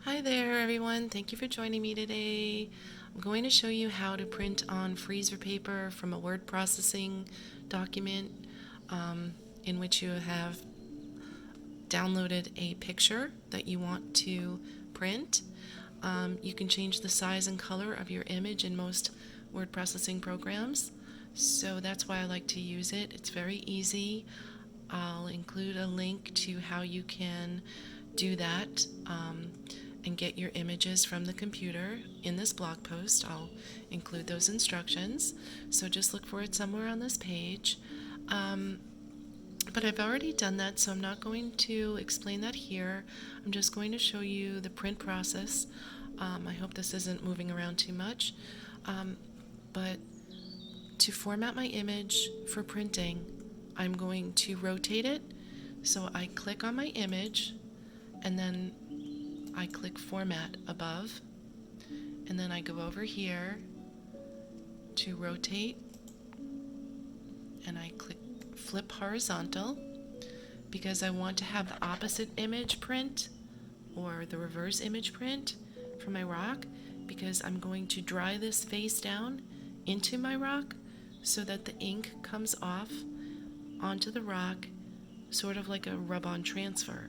Hi there everyone, thank you for joining me today. I'm going to show you how to print on freezer paper from a word processing document um, in which you have downloaded a picture that you want to print. You can change the size and color of your image in most word processing programs, so that's why I like to use it. It's very easy. I'll include a link to how you can do that and get your images from the computer in this blog post. I'll include those instructions, so just look for it somewhere on this page. But I've already done that, so I'm not going to explain that here. I'm just going to show you the print process. I hope this isn't moving around too much. But to format my image for printing, I'm going to rotate it. So I click on my image, and then I click Format above, and then I go over here to rotate, and I click Flip Horizontal, because I want to have the opposite image print or the reverse image print for my rock, because I'm going to dry this face down into my rock so that the ink comes off onto the rock, sort of like a rub-on transfer.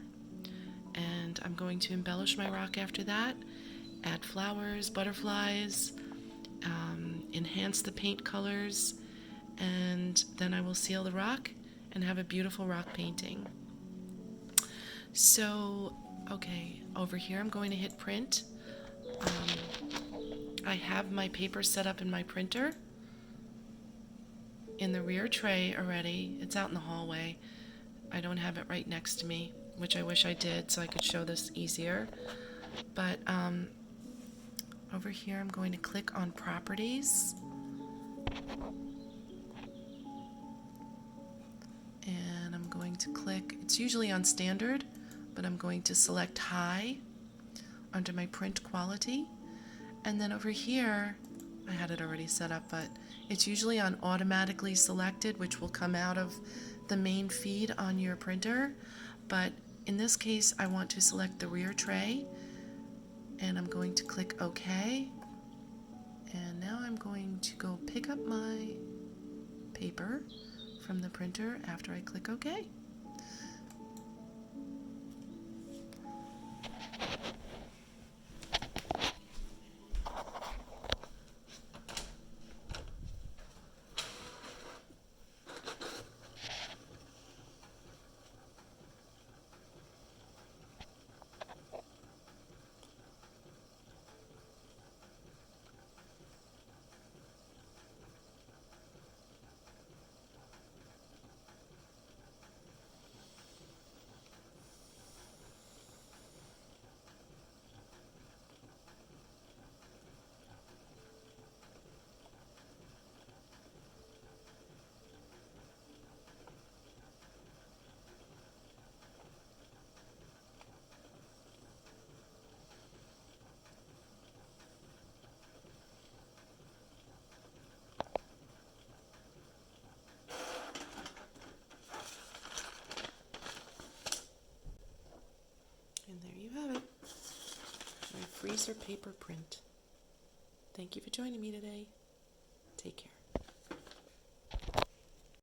And I'm going to embellish my rock after that, add flowers, butterflies, enhance the paint colors, and then I will seal the rock and have a beautiful rock painting. So, okay, over here I'm going to hit print. I have my paper set up in my printer in the rear tray already. It's out in the hallway. I don't have it right next to me, which I wish I did so I could show this easier. But over here I'm going to click on Properties, and I'm going to click, it's usually on Standard, but I'm going to select High under my print quality. And then over here, I had it already set up, but it's usually on Automatically Selected, which will come out of the main feed on your printer. But in this case, I want to select the rear tray, and I'm going to click OK. And now I'm going to go pick up my paper from the printer after I click OK. And there you have it, my freezer paper print. Thank you for joining me today. Take care.